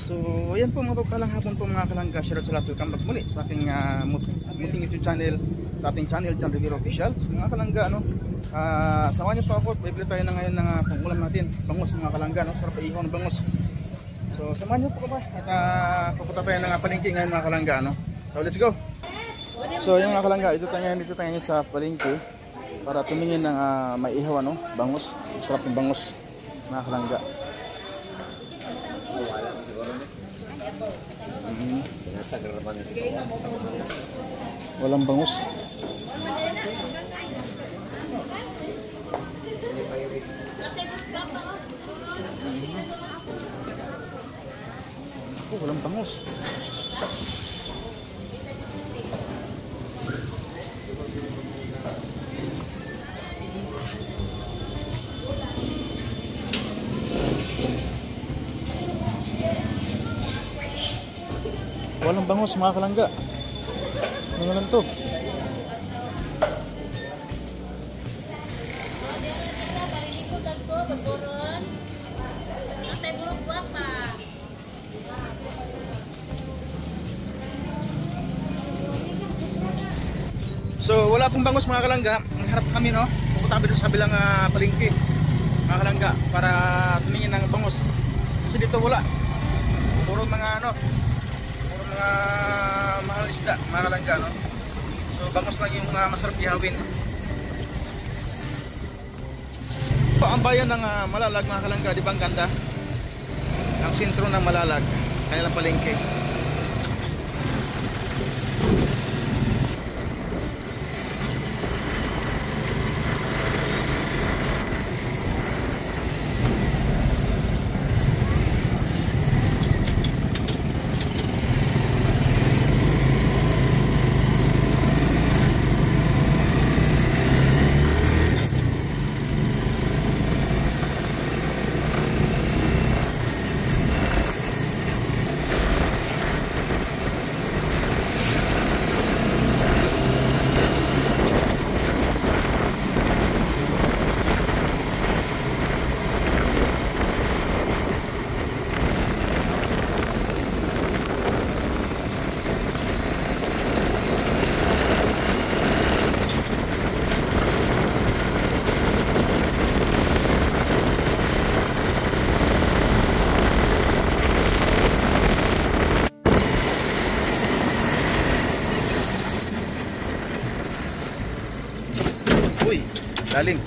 So, ayan po mga pagpalang hapon po mga kalangga. Shoutout sa lahat. Welcome back muli sa ating munting YouTube channel, sa ating channel, John Rivero Official. So mga kalangga, samahan niyo po ako. Bibili tayo na ngayon ng pangulam natin. Bangus mga kalangga, sarap ihaw ng bangus. So, samahan niyo po ba? At pupunta tayo ng palengke ngayon mga kalangga. So, let's go! So, yung mga kalangga, dito tayo sa palengke para tumingin ng may ihaw, bangus. Sarap yung bangus mga kalangga. Walang bangus. Walang bangus. Walang bangus mga kalangga. Ano lang to? So wala pong bangus mga kalangga. Harap kami pupunta kami doon sa kabilang palengke mga kalangga para tumingin ng bangus. Kasi dito wala. Puro mga mahal isda mga kalangga, So bangus lang yung masarap ihawin. Ang bayan ng Malalag mga kalangga, di ba ang ganda? Ang sentro ng Malalag, kanilang palengke. Uy, lalim.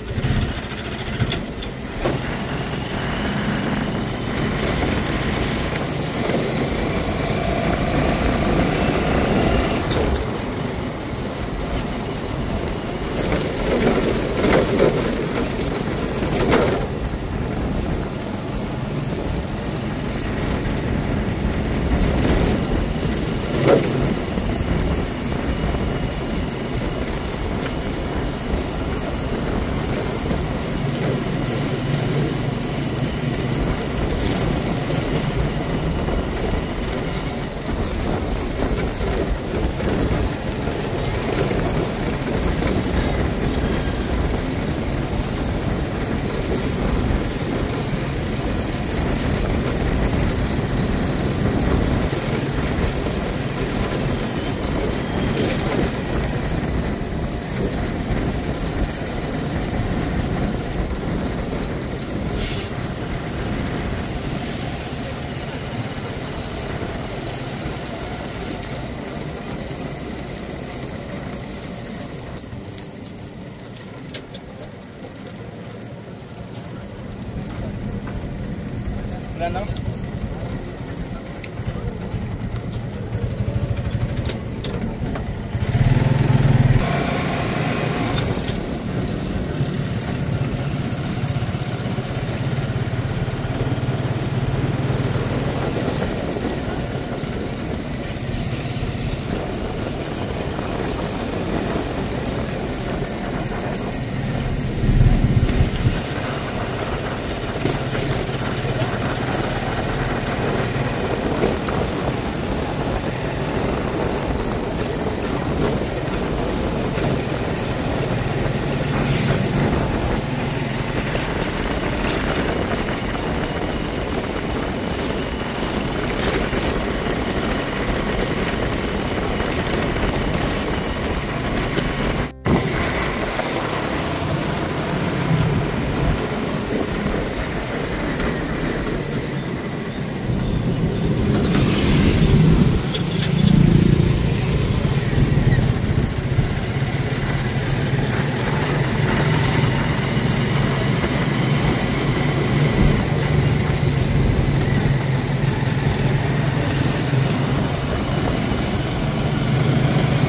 Wala na.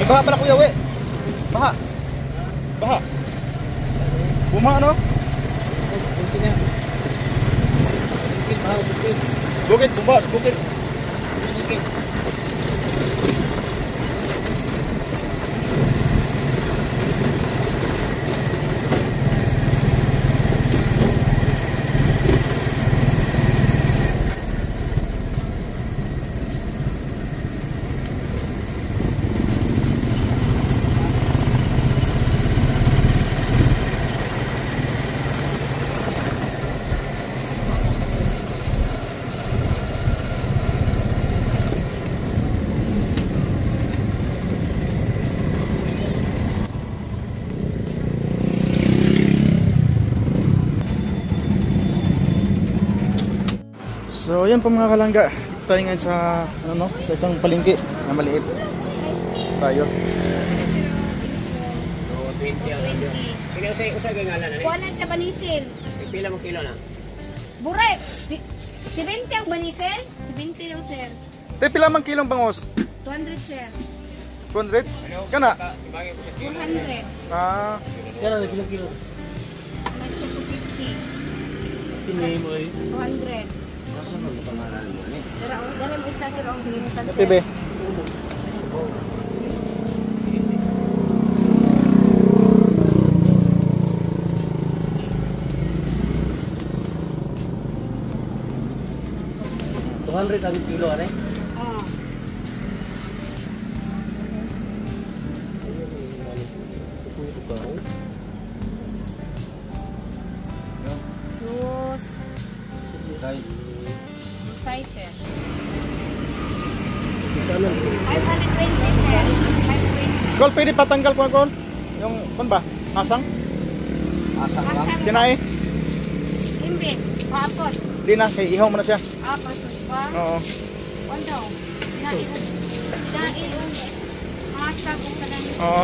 Baha pala kuya, we. Baha. Baha. Bumaha, no? Bukid na. Bukid, baha, bukid. Bukid, bumbas, bukid. Bukid. So yan po mga kalangga, dito tayo ngayon sa, ano, sa isang palengke na maliit tayo. 20 ang radio. Kaya usay kay ngalan ani. Kuha na siya banisin. Pila mo kilo na? Buret! 70 ang banisin? 70 lang, sir. Te, pila man kilong bangos? 200, sir. 200? Kana? Ibagay ko sa kilo. 100. Ah, Yan ang kilo-kilo. Mas 250. Pinay mo eh. 200. Saan mo pangalan mo ani? Dara mo isa, sir, ang silimutan, sir. tibe. $200 ang kilo, ano eh? Oo. Juice. Size, sir. 520, sir. 520. Kol, pwede patanggal ko Kol? Yung, pan ba? Asang? Asang lang. Asang. Kinain? Imbis. Paapot. Di na, kay ihaw mo na siya. Pasok pa. Oo. Ano? Dahil hashtag kung kalang Oo.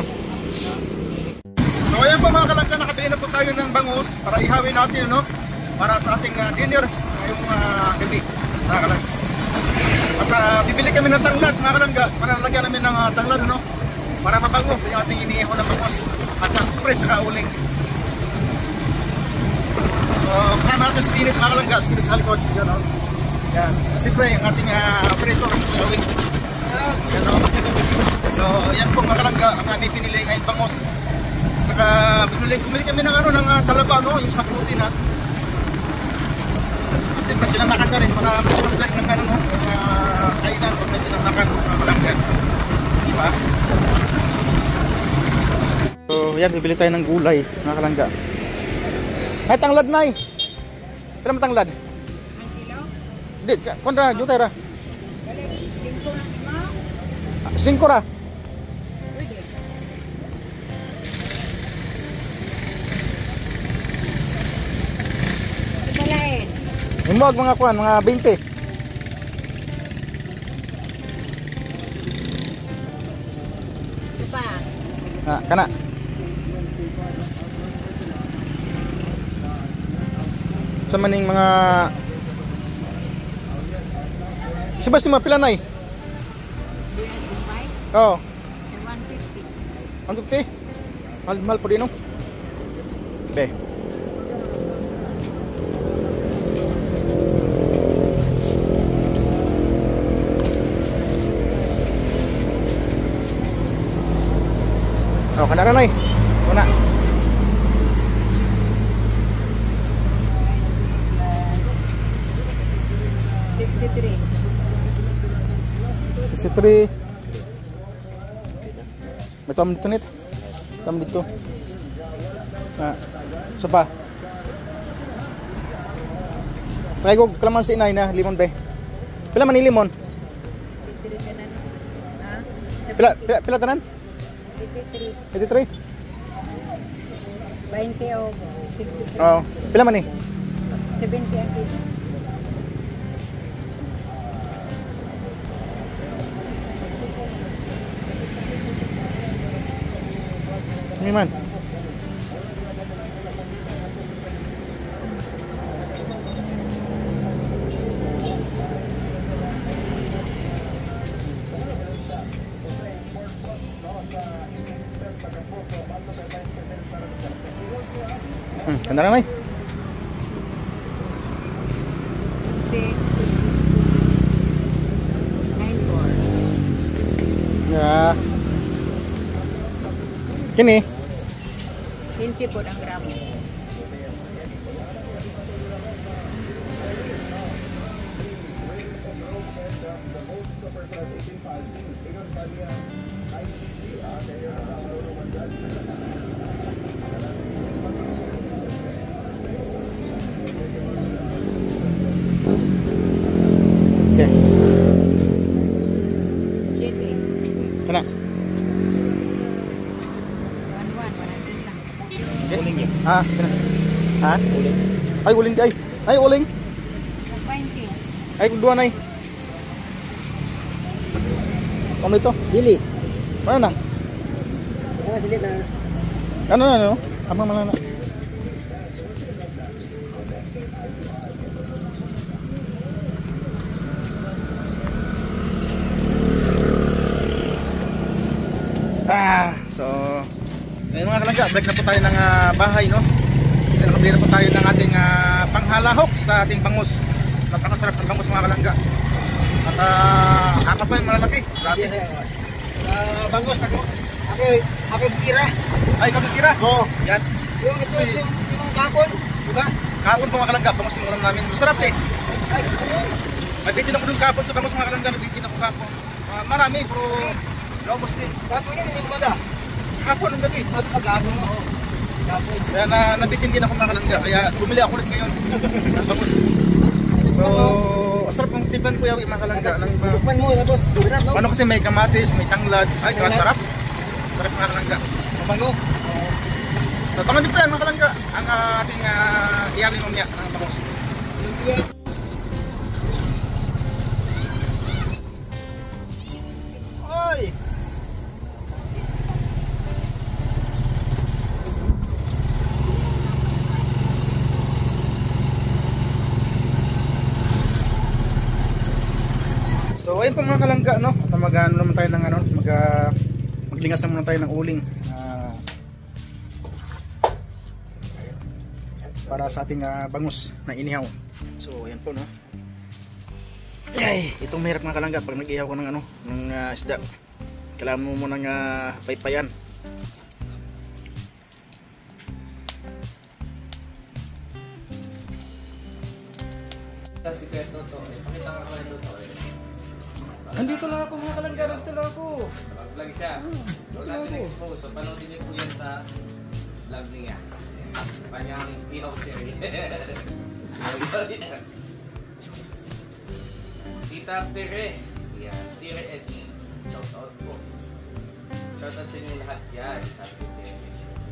So ayan po mga kalangga, nakabili na po tayo ng bangus para ihawin natin, no? Para sa ating dinner ngayong gabi, mga kalangga. At bibili kami ng tanglad, mga kalangga, para lagyan namin ng tanglad, no? Para mabango yung ating iniihaw na bangus. At siyempre, saka uling. So, kasama natin sa init, mga kalangga, sa likod. Yan, no? Yan. Siyempre, yung ating operator, ihawin. Yan, no? So, yan po mga kalangga, ang aming pinili ngayon bangus. Saka bumili kami ng ano, ng talaba, no? Yung saputi na. Kasi pa silang nakan na rin, para masilang na rin ng ano, no? Yung kainan, pag may silang nakan, mga kalangga. Diba? So, yan, bibili tayo ng gulay, mga kalangga. Ay, tanglad na eh. Pila mo tanglad? 1 kilo? Hindi, kontra, jutay ra. 5 ra. ibalain. Himog mga kuan, mga 20. Ito pa. Kana. Sa maning mga Siba si pila nay? Oo. 150. Ang dukti. Mahal po din, no? Be. Oh, kanara nay. Una. Si 3. May tuam dito nit. Tuam dito. Isa pa. Try ko kalamansi inay na limon be. Pila man ni limon? Pila tanan? 83. 20 o 63. Oh, pila man ni? 70 ang kilo. Ni man. Ano na, May? 694. Yeah. Kini? 20 po ang gramo. Okay. Jete. Kana. 11, 100 lang. Uling yun. Ah, kana. Ha? Uling. Ay, uling ay. Ay, uling. 20. Ay, dua na. Ano ito? Dili. Ano na? Ano sila na? Ano na, ano? Amang mana na. So, ngayon mga kalangga, break na po tayo ng bahay, no? Nakabili na po tayo ng ating panghalahok sa ating bangus. Napakasarap ng bangus mga kalangga. At ako pa yung malalaki. Grabe. Bangus ako. Ako tira. Ay, ikaw tira? Oo. Yan. Yung kapon, di ba? Kahapon po mga kalangga, bangus yung ulam namin. Masarap eh. May bitin ako dun kahapon sa bangus mga kalangga. May bitin ako kahapon. Marami, pero naubos din. Kapon yan yung baga. Kahapon ang gabi. Magkagabon mo. Kapon. Kaya nabitin din ako mga kalangga. Kaya bumili ako ulit ngayon. Ng bangus. So, sarap ng timplan ko yung mga kalangga. Tukman mo, tapos durap, no? Ano kasi may kamatis, may tanglad. Ay, kaya sarap. Sarap mga kalangga. Mabango. Tatangan din po yan mga kalangga. Ang ating iyawin mamaya ng bangus. Ay! So ayun po mga kalangga, no? At mag-ano naman tayo ng ano, maglingas naman tayo ng uling para sa ating bangus na inihaw. So ayan po, no? Ay, itong mahirap mga kalangga pag nag-ihaw ko ng ano, ng isda. Kailangan mo munang paypayan. Si Pedro to, pakita ka ko ito to. Nandito lang ako mga kalangga, nandito lang ako. Vlog siya. Wala natin expose. So, panoodin niyo po yan sa vlog niya. Kanyang ihaw series. Tita Tere. Yan. Tere Edge. Shout out po. Shout out sa inyong lahat yan. Sabi ko Tere.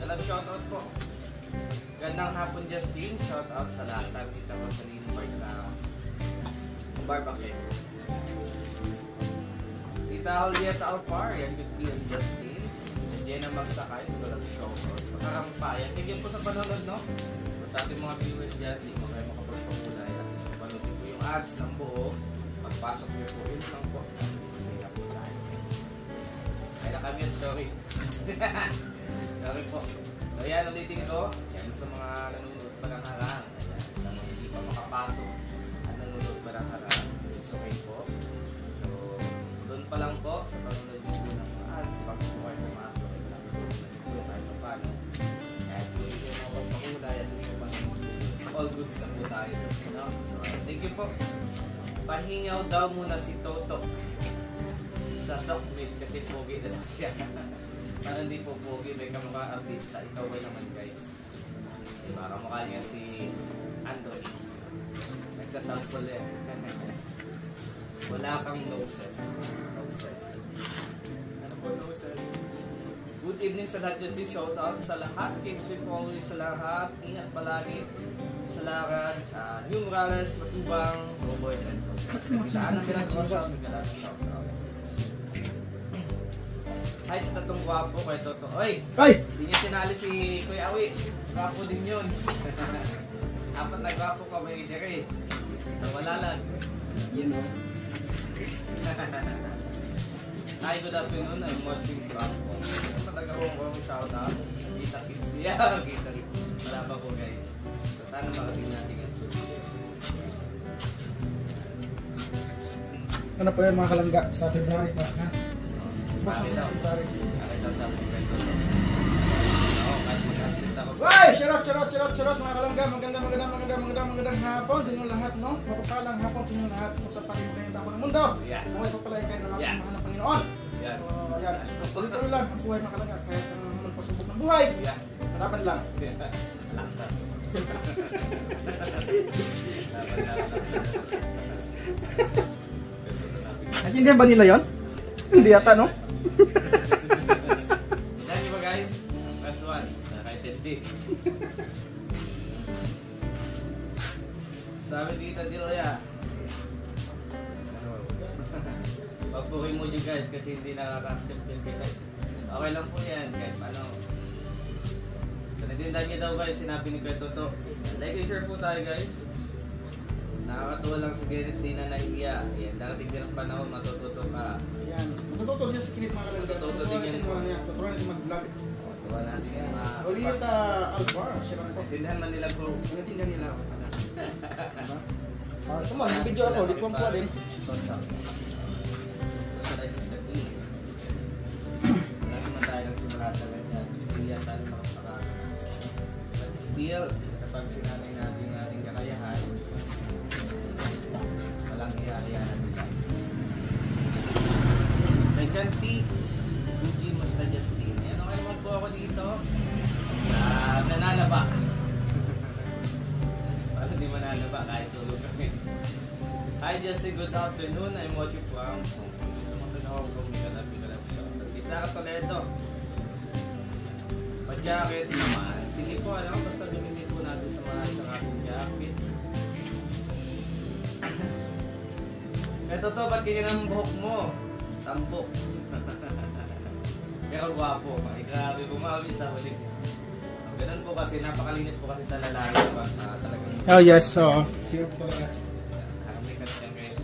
Dalang shout out po. Gandang hapon Justin. Shout out sa lahat. Sabi kita ko sa Linford na barbecue. Tita Julieta Alpar, yan good and Justin. Jenna Magsakay, walang show out. Makarampayan. Thank you po sa panonood, no? So, sa ating mga viewers dyan, hindi mo kayo makapagpakulay at panonood po yung ads ng buo. Pagpasok nyo po, yun lang po. Masaya po tayo. Kaya na kami yun, sorry. Sorry po. So yan, ulitin ko. Yan sa mga nanonood pa ng harang. Ayan, sa mga hindi pa makapasok at nanonood pa ng harang. It's okay po. So, doon pa lang po sa panonood nyo po ng mga ads. Pag po kayo pumasok, ito lang po kahit pa paano. Kahit po ito yung mga pagpakulay at ito pa all goods na po tayo. No? So, thank you po. Pahingaw daw muna si Toto sa stockmate kasi pogi na lang siya. Para hindi po pogi, may kamukha artista. Ikaw ba naman guys? Diba, kamukha niya si Anthony. Nagsasample yan. Wala kang noses. Noses. Ano po noses? Good evening sa lahat. Just shout out sa lahat. Keep safe always sa lahat. Ingat palagi sa lahat. New Morales, Matubang, Roboys and Saan ang pinag-shout? Shout out. Hi sa tatlong gwapo kay Toto. Oy! Ay! Hindi niya sinali si Kuya Awi. Gwapo din yun. Apat na gwapo ka may dire. So wala lang. You know. Hi, good afternoon. I'm watching Gwapo. Sa taga Hong Kong, shout out. Kita Kids. Yeah, Kita Kids. Wala pa po guys. So, sana makating natin ang susunod. Ano po yan mga kalangga? Sa February pa, ha? Bakit daw? Bakit daw sa ating kwento? Oo, kahit mag-absent ako. Ay! Shoutout mga kalangga. Magandang hapon sa inyo lahat, no? Mapapalang hapon sa inyo lahat kung sa pag-ibigay ng mundo. Yeah. Kung ay papalayan kayo ng ating Yeah. mga ng Panginoon. Yan. So, yan. Tuloy-tuloy lang ang buhay mga kalangga. Kahit anong magpasubok ng buhay, Yan. harapan lang. Laksan. Naintindihan ba nila yon? Hindi yata, no? Saan nyo ba guys? Last one. Nakakaintindi. Sabi Tita Delia. Pagpuhin mo dyan guys kasi hindi nakaka-accept din kita. Okay lang po yan kahit paano. So natindahan niyo daw guys, sinabi ni Kuya Toto. Like and share po tayo guys. Nakakatuwa lang si Kenneth, di na nahiya. Ayan, darating din ang panahon, matututo ka. Yan. Matututo din sa kilid mga kalangga. Matututo din yan. Tuturuan natin mag-vlog. Tuwa natin yung mga... Lolita Alvar, siya lang po. Natindahan man nila bro. Naintindihan nila ako. Come on, video ako. Di ko ang din. Socializes na din. Wala naman tayo nagsimula sa ganyan. Hindi yan tayo makapakakas. But still, kapag sinanay natin yung ating kakayahan, walang iya-iya natin guys. Nagkanti, Gugi Musta Justin. Ano kayo naman po ako dito? Nananaba. Paano di mananaba kahit tulog kami? Hi Jesse, good afternoon. I'm watching from Isa ka Toledo. Pa-jacket naman. Sige po, alam, basta gamitin po natin sa mga isang ating jacket. Ito to, ba't ganyan ang buhok mo? Tambok. Pero gwapo. Ay, grabe, bumawi sa ulit. Ganun po kasi, napakalinis po kasi sa lalaki. Diba? Talagang... Oh yes, so. Sige po talaga. Haramikat yan guys.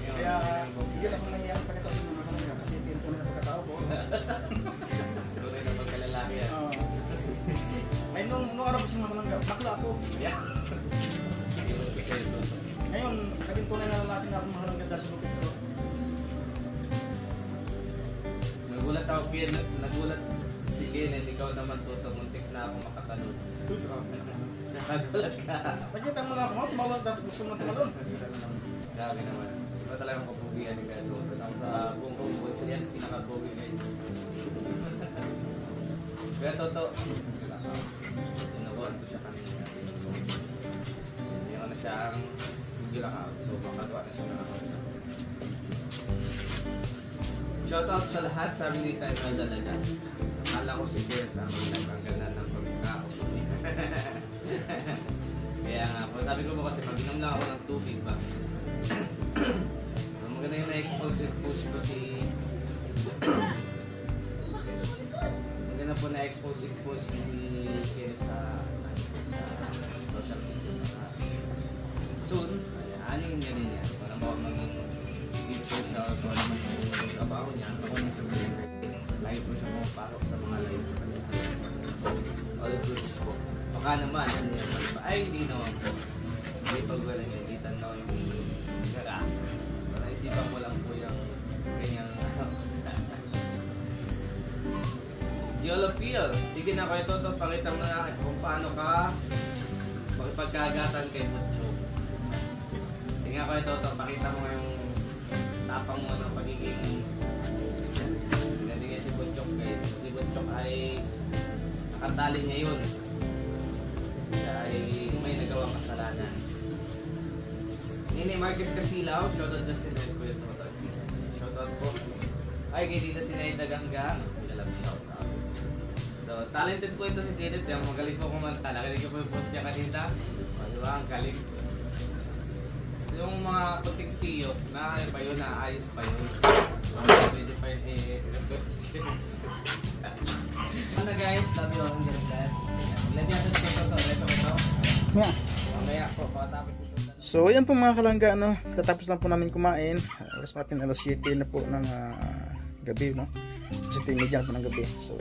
Kaya, bigyan ako ng iyang pakita sa mga kalangga kasi hindi ko na pagkatao po. Tunay na magkalalaki yan. Ay, nung araw kasi mga kalangga, bakla ako. Yeah. Sige mo kayo doon. Ngayon, naging tunay na lalaki na akong mga kalangga dahil sa lupit ko. Nagulat ako, Ken. Nagulat si Ken. Ikaw naman Toto. Muntik na ako makatalon. Nakagulat ka. Pagkita mo na ako, tumawag dahil gusto mo tumalon. Grabe naman. Iba talagang kapugian ni Kuya Toto. Sa buong kumpulsa yan, pinakapugi guys. Kuya Toto, nakuhan ko siya kanina. Hindi ako na siyang nilakaw. So, makagawa na siya nakakuha siya. Shoutout sa lahat, sabi ni Tayo Aldalaga. Akala ko si Bert ang nagkanggalan ng pagkakao. Kaya nga po, sabi ko po kasi mag-inom lang ako ng tubig ba. Maganda yung na-expose push ko si... Maganda po na-expose push ni Ken sa social media. Soon, aanin niya rin yan. Para maging dito siya o naman yung trabaho niya. Ako nang sabihin. Live po siya pumapasok sa mga live. All goods po. Baka naman, ano yan. Ay, hindi naman po. Hindi pag wala niya. Hindi tanaw yung gagas. Para isipan mo lang po yung kanyang Yolo Peel. Sige na kayo Toto. Pakita mo na kung paano ka makipagkagatan kay Butcho. Sige nga kayo Toto. Pakita mo yung tapang mo ng pagiging hindi si Butchok guys. Si Butchok ay nakatali niya yun. Siya ay may nagawang kasalanan. Nini Marquez Casilaw, shoutout na si Kuya Toto. Shoutout po. Ay, kay Tita Sinaida Ganggang. Dalang shoutout. So, talented po ito si Kenneth. Magaling po kumanta. Nakinig ko po yung post niya kanina. Diba? Ang galing. Yung mga puting tiyok na pa yun, naayos pa yun. Pwede pa yun ano guys, love you all. Ang galing guys. Let me address ko ito. Ito ito. Mamaya po, patapos ito. So, ayan po mga kalangga, no? Tatapos lang po namin kumain. Oras natin alas 7 na po ng gabi, no? Kasi tinigyan po ng gabi. So,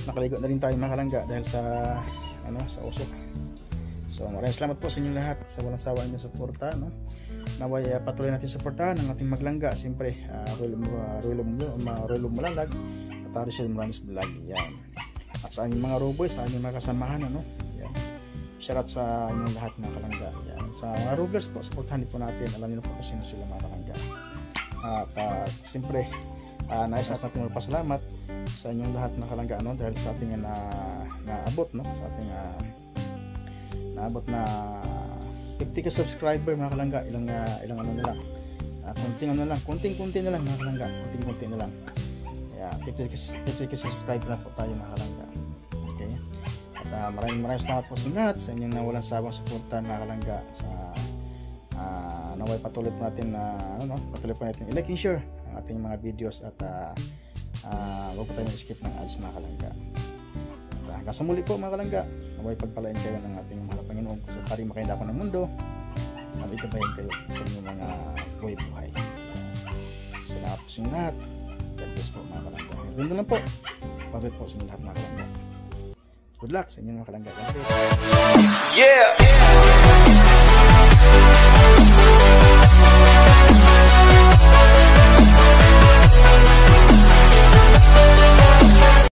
nakaligo na rin tayo mga kalangga dahil sa sa usok. So maraming salamat po sa inyong lahat sa walang sawa ninyong suporta, no? Naway patuloy natin suportahan ang ating maglangga. Siyempre Rulo Malalag at Aricel Moranes Vlog. Yan. At sa aming mga Ruboy, sa aming mga kasamahan, ano? Yan. Shout out sa inyong lahat mga kalangga. Yan. Sa mga Rubers po, suportahan po natin. Alam niyo po kung sino sila mga kalangga. At siyempre nais natin magpasalamat sa inyong lahat mga kalangga, ano? Dahil sa ating naabot, no? Sa ating naabot na 50 ka subscriber mga kalangga. Ilang ano na lang, konting-konti na lang mga kalangga, konting-konti na lang. Yeah, 50 ka subscriber na po tayo mga kalangga. Okay, at maraming salamat po sa lahat sa inyong walang sawang suporta mga kalangga. Sa naway patuloy po natin patuloy po natin i-like and share ang ating mga videos at huwag po tayong skip ng ads mga kalangga. Hanggang sa muli po mga kalangga, naway pagpalain kayo ng ating mga Panginoon kung sa pari makaindapan ng mundo at itabayan kayo sa inyong mga buhay-buhay. Salamat po sa inyo lahat. God bless po mga kalangga. Ganda lang po. Pabit po sa inyo lahat mga kalangga. Good luck sa inyong mga kalangga. God bless. Yeah!